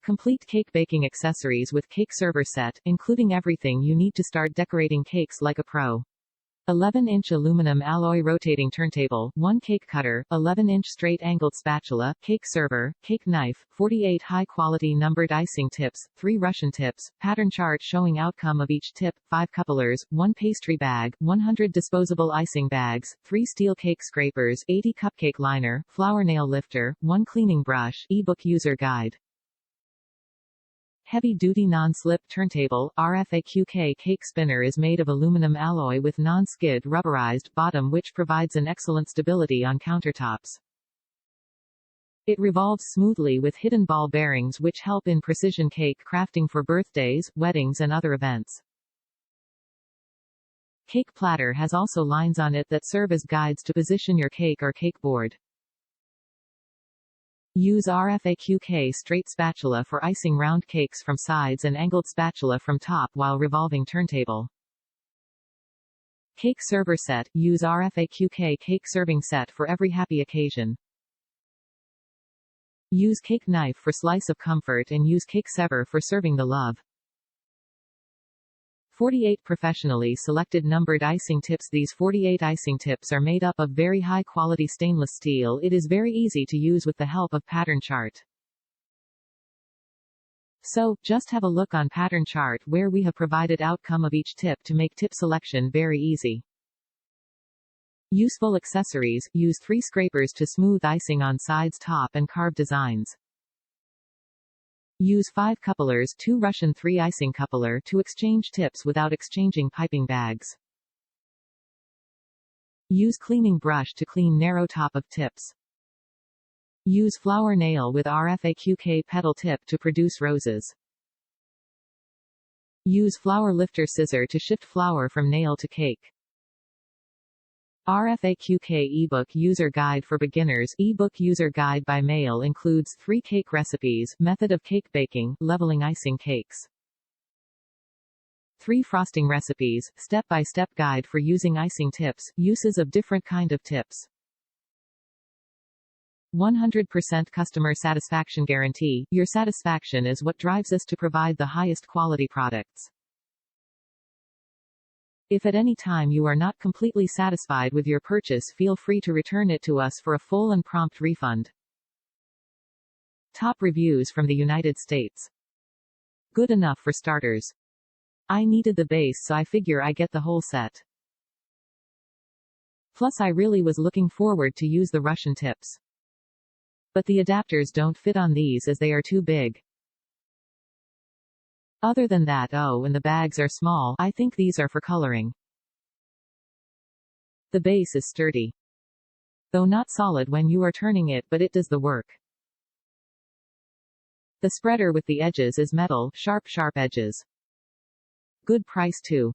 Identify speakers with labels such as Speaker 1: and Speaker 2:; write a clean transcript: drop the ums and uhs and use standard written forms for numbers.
Speaker 1: Complete cake baking accessories with cake server set, including everything you need to start decorating cakes like a pro. 11-inch aluminum alloy rotating turntable, 1 cake cutter, 11-inch straight-angled spatula, cake server, cake knife, 48 high-quality numbered icing tips, 3 Russian tips, pattern chart showing outcome of each tip, 5 couplers, 1 pastry bag, 100 disposable icing bags, 3 steel cake scrapers, 80 cupcake liner, flower nail lifter, 1 cleaning brush, eBook user guide. Heavy-duty non-slip turntable, RFAQK cake spinner is made of aluminum alloy with non-skid rubberized bottom which provides an excellent stability on countertops. It revolves smoothly with hidden ball bearings which help in precision cake crafting for birthdays, weddings and other events. Cake platter has also lines on it that serve as guides to position your cake or cake board. Use RFAQK straight spatula for icing round cakes from sides and angled spatula from top while revolving turntable. Cake server set. Use RFAQK cake serving set for every happy occasion. Use cake knife for slice of comfort and use cake sever for serving the love. 48 professionally selected numbered icing tips. These 48 icing tips are made up of very high quality stainless steel. It is very easy to use with the help of pattern chart. So, just have a look on pattern chart where we have provided outcome of each tip to make tip selection very easy. Useful accessories. Use 3 scrapers to smooth icing on sides, top and carved designs. Use 5 couplers, 2 Russian 3 icing coupler to exchange tips without exchanging piping bags. Use cleaning brush to clean narrow top of tips. Use flower nail with RFAQK petal tip to produce roses. Use flower lifter scissor to shift flower from nail to cake. RFAQK eBook User Guide for Beginners. eBook User Guide by mail includes 3 cake recipes, method of cake baking, leveling icing cakes. 3 frosting recipes, step-by-step guide for using icing tips, uses of different kind of tips. 100% customer satisfaction guarantee. Your satisfaction is what drives us to provide the highest quality products. If at any time you are not completely satisfied with your purchase, feel free to return it to us for a full and prompt refund. Top reviews from the United States. Good enough for starters. I needed the base, so I figure I get the whole set. Plus I really was looking forward to use the Russian tips. But the adapters don't fit on these as they are too big. Other than that, oh, and the bags are small. I think these are for coloring. The base is sturdy. Though not solid when you are turning it, but it does the work. The spreader with the edges is metal, sharp edges. Good price too.